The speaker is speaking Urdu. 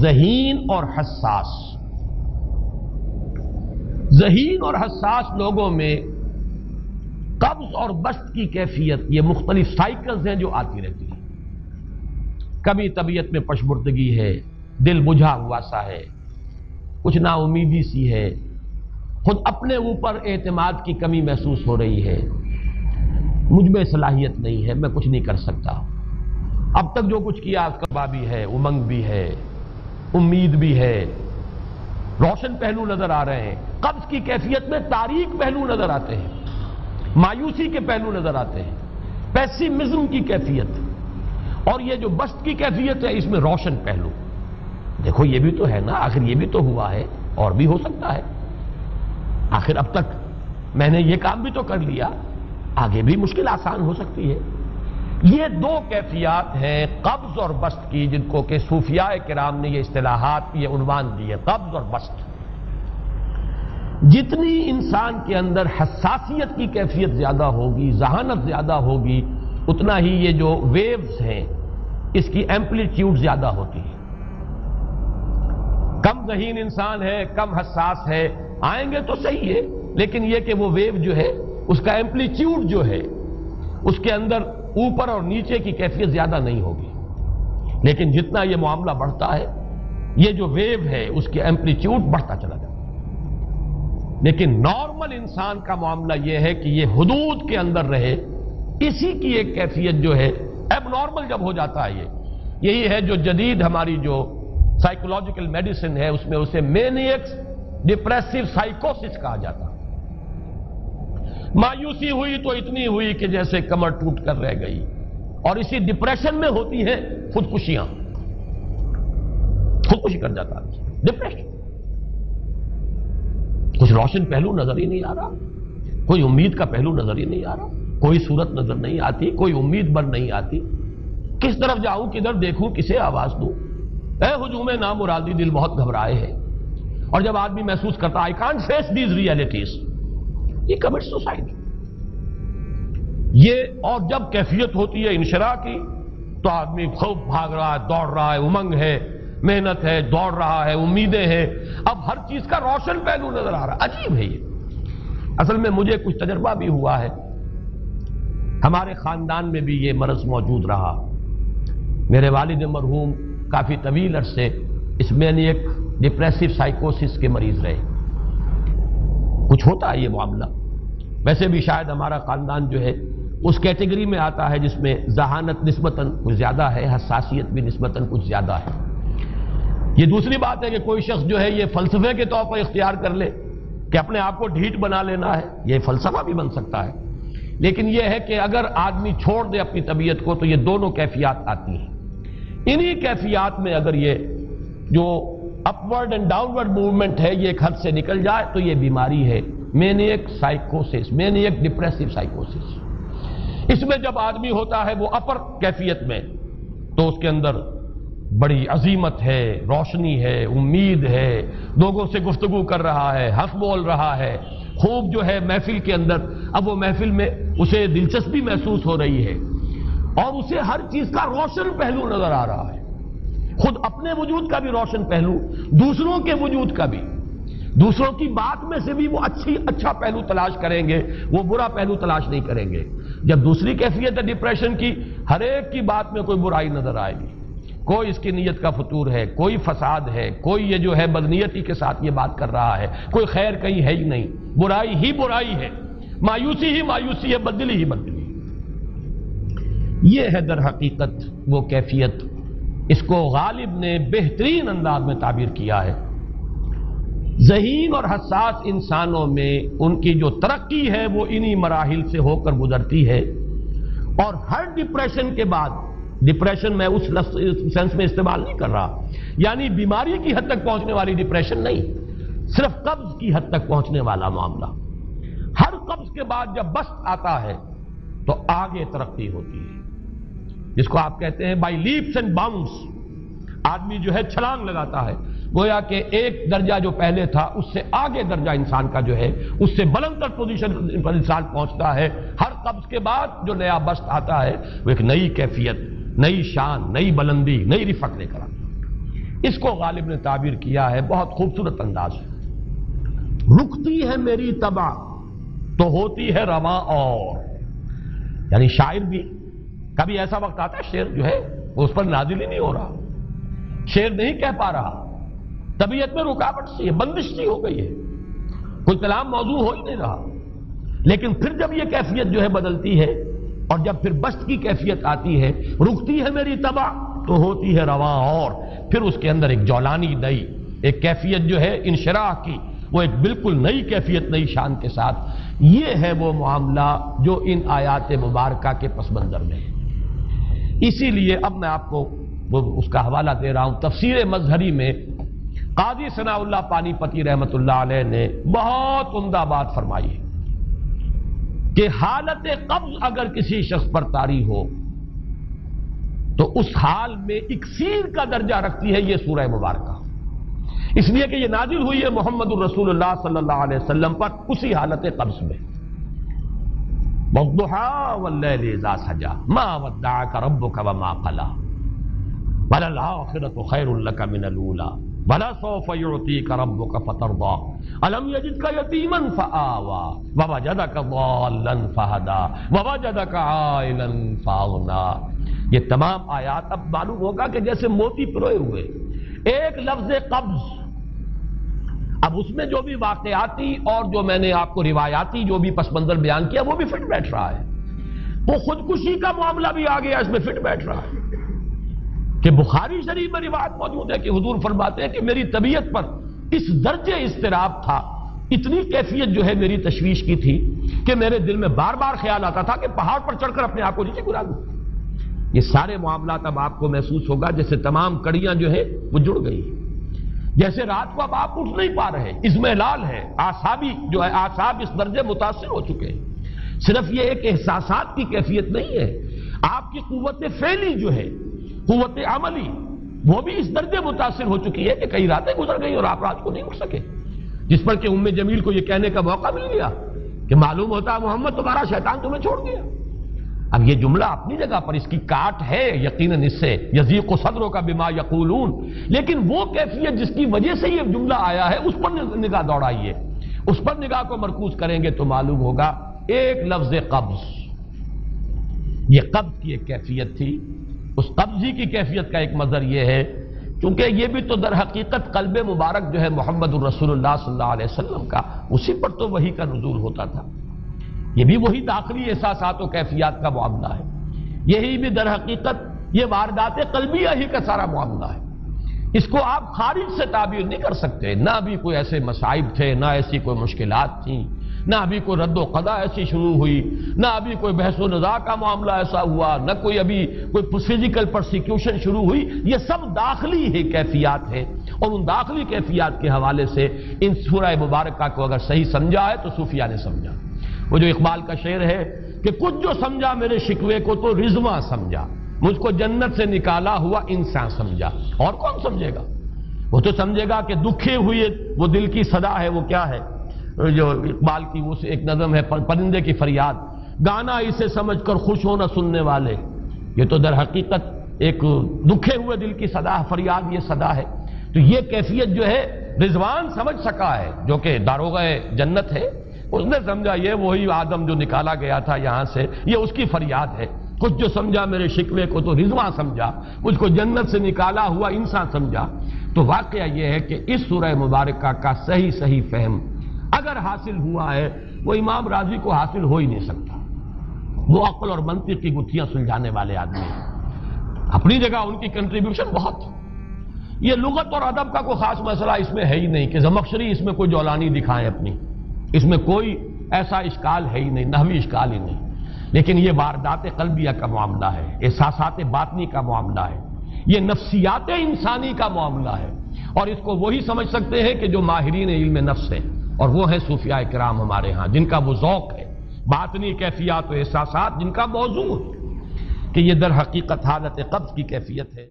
ذہین اور حساس. ذہین اور حساس لوگوں میں قبض اور بسط کی کیفیت، یہ مختلف سائیکلز ہیں جو آتی رہتی ہیں. کبھی طبیعت میں پشمردگی ہے، دل بجھا ہوا سا ہے، کچھ نا امیدی سی ہے، خود اپنے اوپر اعتماد کی کمی محسوس ہو رہی ہے، مجھ میں صلاحیت نہیں ہے، میں کچھ نہیں کر سکتا، اب تک جو کچھ کیا اس کا بھی ہے، امنگ بھی ہے، امید بھی ہے، روشن پہلو نظر آ رہے ہیں. قبض کی کیفیت میں تاریک پہلو نظر آتے ہیں، مایوسی کے پہلو نظر آتے ہیں، پیسیمزم کی کیفیت. اور یہ جو بسط کی کیفیت ہے اس میں روشن پہلو. دیکھو یہ بھی تو ہے نا، آخر یہ بھی تو ہوا ہے اور بھی ہو سکتا ہے، آخر اب تک میں نے یہ کام بھی تو کر لیا، آگے بھی مشکل آسان ہو سکتی ہے. یہ دو کیفیات ہیں قبض اور بسط کی، جن کو کہ صوفیاء کرام نے یہ اصطلاحات، یہ عنوان دیے، قبض اور بسط. جتنی انسان کے اندر حساسیت کی کیفیت زیادہ ہوگی، ذہانت زیادہ ہوگی، اتنا ہی یہ جو ویوز ہیں اس کی ایمپلیٹیوڈ زیادہ ہوتی ہے. کم ذہین انسان ہے، کم حساس ہے، آئیں گے تو صحیح ہے، لیکن یہ کہ وہ ویو جو ہے اس کا ایمپلیٹیوڈ جو ہے اس کے اندر اوپر اور نیچے کی کیفیت زیادہ نہیں ہوگی. لیکن جتنا یہ معاملہ بڑھتا ہے یہ جو ویو ہے اس کی ایمپلیٹیوڈ بڑھتا چلا جاتا ہے. لیکن نارمل انسان کا معاملہ یہ ہے کہ یہ حدود کے اندر رہے. اسی کی ایک کیفیت جو ہے ایب نارمل جب ہو جاتا ہے، یہی ہے جو جدید ہماری جو سائیکولوجیکل میڈیسن ہے اس میں اسے مینیکس ڈپریسو سائیکوسس کہا جاتا. مایوسی ہوئی تو اتنی ہوئی کہ جیسے کمر ٹوٹ کر رہ گئی، اور اسی ڈپریشن میں ہوتی ہیں خودکشیاں، خودکشی کر جاتا ہے ڈپریشن. کچھ روشن پہلو نظر ہی نہیں آ رہا، کوئی امید کا پہلو نظر ہی نہیں آ رہا، کوئی صورت نظر نہیں آتی، کوئی امید بر نہیں آتی. کس طرف جاؤں، کدھر دیکھوں، کسے آواز دوں؟ اے ہجوم نامرادی دل بہت گھبرائے ہے. اور جب آدمی محسوس کرتا I can't face these realities، یہ commits suicide. یہ اور جب کیفیت ہوتی ہے انشراح کی تو آدمی خوب بھاگ رہا ہے، دوڑ رہا ہے، امنگ ہے، محنت ہے، دوڑ رہا ہے، امیدیں ہیں، اب ہر چیز کا روشن پہلو نظر آ رہا ہے. عجیب ہے یہ. اصل میں مجھے کچھ تجربہ بھی ہوا ہے، ہمارے خاندان میں بھی یہ مرض موجود رہا. میرے والد مرحوم کافی طویل عرصے اس مینیک ڈپریسو سائیکوسس کے مریض رہے. کچھ ہوتا ہے یہ معاملہ. ویسے بھی شاید ہمارا خاندان جو ہے اس کیٹیگری میں آتا ہے جس میں ذہانت نسبتاً کچھ زیادہ ہے، حساسیت بھی نسبتاً کچھ زیادہ ہے. یہ دوسری بات ہے کہ کوئی شخص جو ہے یہ فلسفے کے طور پر اختیار کر لے کہ اپنے آپ کو ڈھیٹ بنا لینا ہے، یہ فلسفہ بھی بن سکتا ہے. لیکن یہ ہے کہ اگر آدمی چھوڑ دے اپنی طبیعت کو تو یہ دونوں کیفیات آتی ہیں. انہی کیفیات میں اگر یہ جو اپورڈ اینڈ ڈاؤنورڈ موومنٹ ہے یہ ایک حد سے نکل جائے تو یہ بیماری ہے مینیک سائیکوسس، مینیک ڈپریسو سائیکوسس. اس میں جب آدمی ہوتا ہے وہ اپر کیفیت میں تو اس کے اندر بڑی عظیمت ہے، روشنی ہے، امید ہے، لوگوں سے گفتگو کر رہا ہے، حق بول رہا ہے، خوب جو ہے محفل کے اندر، اب وہ محفل میں اسے دلچسپی محسوس ہو رہی ہے اور اسے ہر چیز کا روشن پہلو نظر آ رہا ہے، خود اپنے وجود کا بھی روشن پہلو، دوسروں کے وجود کا بھی. دوسروں کی بات میں سے بھی وہ اچھا پہلو تلاش کریں گے، وہ برا پہلو تلاش نہیں کریں گے. جب دوسری کیفیت ہے ڈپریشن کی، ہر ایک کی بات میں کوئی برائی نظر آئے گی، کوئی اس کی نیت کا فطور ہے، کوئی فساد ہے، کوئی یہ جو ہے بدنیتی کے ساتھ یہ بات کر رہا ہے، کوئی خیر کہیں ہے ہی نہیں، برائی ہی برائی ہے، مایوسی ہی مایوسی ہے، بدلی ہی بدلی. یہ ہے در حقیقت وہ کیفیت. اس کو غالب نے بہترین انداز میں تعبیر کیا ہے. ذہین اور حساس انسانوں میں ان کی جو ترقی ہے وہ انہی مراحل سے ہو کر گزرتی ہے. اور ہر ڈپریشن کے بعد، ڈپریشن میں اس سینس میں استعمال نہیں کر رہا یعنی بیماری کی حد تک پہنچنے والی ڈپریشن نہیں، صرف قبض کی حد تک پہنچنے والا معاملہ. ہر قبض کے بعد جب بسط آتا ہے تو آگے ترقی ہوتی ہے، جس کو آپ کہتے ہیں بائی لیپس اینڈ باؤنڈس. آدمی جو ہے چھلانگ لگاتا ہے، گویا کہ ایک درجہ جو پہلے تھا اس سے آگے درجہ انسان کا جو ہے اس سے بلند تر پوزیشن پر انسان پہنچتا ہے. ہر قبض کے بعد جو نیا بسط آتا ہے وہ ایک نئی کیفیت، نئی شان، نئی بلندی، نئی رفعت لے کر آتا ہے. اس کو غالب نے تعبیر کیا ہے بہت خوبصورت انداز ہے، رکتی ہے میری طبع تو ہوتی ہے رواں اور، یعنی شاعر بھی کبھی ایسا وقت آتا ہے شعر جو ہے وہ اس پر نازل ہی نہیں ہو رہا، شعر نہیں کہہ پا رہا، طبیعت میں رکاوٹ سی ہے، بندش سی ہو گئی ہے، کوئی کلام موضوع ہو ہی نہیں رہا، لیکن پھر جب یہ کیفیت جو ہے بدلتی ہے اور جب پھر بست کی کیفیت آتی ہے، رکتی ہے میری طبع تو ہوتی ہے رواں اور، پھر اس کے اندر ایک جولانی نئی ایک کیفیت جو ہے انشراح کی، وہ ایک بالکل نئی کیفیت نئی شان کے ساتھ، یہ ہے وہ معاملہ جو ان آیات مبارکہ کے پس منظر میں ہے۔ اسی لیے اب میں آپ کو اس کا حوالہ دے رہا ہوں، تفسیر مظہری میں قاضی ثناء اللہ پانی پتی رحمت اللہ علیہ نے بہت عمدہ بات فرمائی ہے کہ حالت قبض اگر کسی شخص پر طاری ہو تو اس حال میں اکسیر کا درجہ رکھتی ہے یہ سورہ مبارکہ، اس لیے کہ یہ نازل ہوئی ہے محمد الرسول اللہ صلی اللہ علیہ وسلم پر اسی حالت قبض میں، وَالضُّحَىٰ وَاللَّيْلِ إِذَا سَجَىٰ مَا وَدَّعَكَ رَبُّكَ وَمَا قَلَىٰ وَلَلْآخِرَةُ خَيْرٌ لَكَ مِنَ الْأُولَىٰ وَلَسَوْفَ يُعْطِيكَ رَبُّكَ فَتَرْضَىٰ أَلَمْ يَجِدْكَ يَتِيمًا فَآوَىٰ وَوَجَدَكَ ضَالًّا فَهَدَىٰ وَوَجَدَكَ عَائِلًا فَأَغْنَىٰ۔ یہ تمام آیات اب معلوم ہوگا کہ جیسے موتی پروئے ہوئے، ایک لفظ قبض، اب اس میں جو بھی واقعاتی اور جو میں نے آپ کو روایاتی جو بھی پس منظر بیان کیا وہ بھی فٹ بیٹھ رہا ہے، وہ خودکشی کا معاملہ بھی آ گیا اس میں فٹ بیٹھ رہا ہے کہ بخاری شریف میں روایت موجود ہے کہ حضور فرماتے ہیں کہ میری طبیعت پر اس درجے اضطراب تھا، اتنی کیفیت جو ہے میری تشویش کی تھی کہ میرے دل میں بار بار خیال آتا تھا کہ پہاڑ پر چڑھ کر اپنے آپ کو نیچے گرا دوں۔ یہ سارے معاملات اب آپ کو محسوس ہوگا جیسے تمام کڑیاں جو ہے وہ جڑ گئی، جیسے رات کو اب آپ اٹھ نہیں پا رہے، اضمحلال ہے، اعصابی جو ہے اعصاب اس درجے متاثر ہو چکے ہیں، صرف یہ ایک احساسات کی کیفیت نہیں ہے، آپ کی قوت فعلی جو ہے قوت عملی وہ بھی اس درجے متاثر ہو چکی ہے کہ کئی راتیں گزر گئی اور آپ رات کو نہیں اٹھ سکے، جس پر کہ ام جمیل کو یہ کہنے کا موقع مل گیا کہ معلوم ہوتا ہے محمد تمہارا شیطان تمہیں چھوڑ گیا۔ اب یہ جملہ اپنی جگہ پر اس کی کاٹ ہے یقیناً، اس سے یضیق صدرک بما یقولون، لیکن وہ کیفیت جس کی وجہ سے یہ جملہ آیا ہے اس پر نگاہ دوڑائیے، اس پر نگاہ کو مرکوز کریں گے تو معلوم ہوگا ایک لفظ قبض، یہ قبض کی ایک کیفیت تھی، اس قبضی کی کیفیت کا ایک مظہر یہ ہے چونکہ یہ بھی تو در حقیقت قلب مبارک جو ہے محمد الرسول اللہ صلی اللہ علیہ وسلم کا، اسی پر تو وحی کا نزول ہوتا تھا، یہ بھی وہی داخلی احساسات و کیفیات کا معاملہ ہے، یہی بھی در حقیقت یہ واردات قلبیہ ہی کا سارا معاملہ ہے، اس کو آپ خارج سے تعبیر نہیں کر سکتے، نہ ابھی کوئی ایسے مصائب تھے، نہ ایسی کوئی مشکلات تھیں، نہ ابھی کوئی رد و قضا ایسی شروع ہوئی، نہ ابھی کوئی بحث و نزاع کا معاملہ ایسا ہوا، نہ کوئی ابھی کوئی فزیکل پرسیکیوشن شروع ہوئی، یہ سب داخلی ہی کیفیات ہیں، اور ان داخلی کیفیات کے حوالے سے ان سورہ مبارکہ کو اگر صحیح سمجھا ہے تو صوفیاء نے سمجھا، وہ جو اقبال کا شعر ہے کہ کچھ جو سمجھا میرے شکوے کو تو رضواں سمجھا، مجھ کو جنت سے نکالا ہوا انسان سمجھا، اور کون سمجھے گا؟ وہ تو سمجھے گا کہ دکھے ہوئے وہ دل کی صدا ہے، وہ کیا ہے جو اقبال کی وہ ایک نظم ہے پرندے کی فریاد، گانا اسے سمجھ کر خوش ہونا سننے والے، یہ تو در حقیقت ایک دکھے ہوئے دل کی صدا فریاد، یہ صدا ہے، تو یہ کیفیت جو ہے رضوان سمجھ سکا ہے جو کہ داروغہ جنت ہے، اس نے سمجھا یہ وہی آدم جو نکالا گیا تھا یہاں سے، یہ اس کی فریاد ہے، کچھ جو سمجھا میرے شکوے کو تو رضواں سمجھا، مجھ کو جنت سے نکالا ہوا انسان سمجھا۔ تو واقعہ یہ ہے کہ اس سورہ مبارکہ کا صحیح فہم اگر حاصل ہوا ہے وہ امام راضی کو حاصل ہو ہی نہیں سکتا، وہ عقل اور منطق کی گتھیاں سلجھانے والے آدمی ہیں، اپنی جگہ ان کی کنٹریبیوشن بہت، یہ لغت اور ادب کا کوئی خاص مسئلہ اس میں ہے ہی نہیں کہ زمخشری اس میں کوئی جولانی دکھائیں اپنی، اس میں کوئی ایسا اشکال ہے ہی نہیں، نحوی اشکال ہی نہیں، لیکن یہ واردات قلبیہ کا معاملہ ہے، احساسات باطنی کا معاملہ ہے، یہ نفسیات انسانی کا معاملہ ہے، اور اس کو وہی سمجھ سکتے ہیں کہ جو ماہرین علم نفس ہیں، اور وہ ہیں صوفیاء کرام ہمارے ہاں، جن کا وہ ذوق ہے، باطنی کیفیات و احساسات جن کا موضوع ہے کہ یہ در حقیقت حالت قبض کی کیفیت ہے۔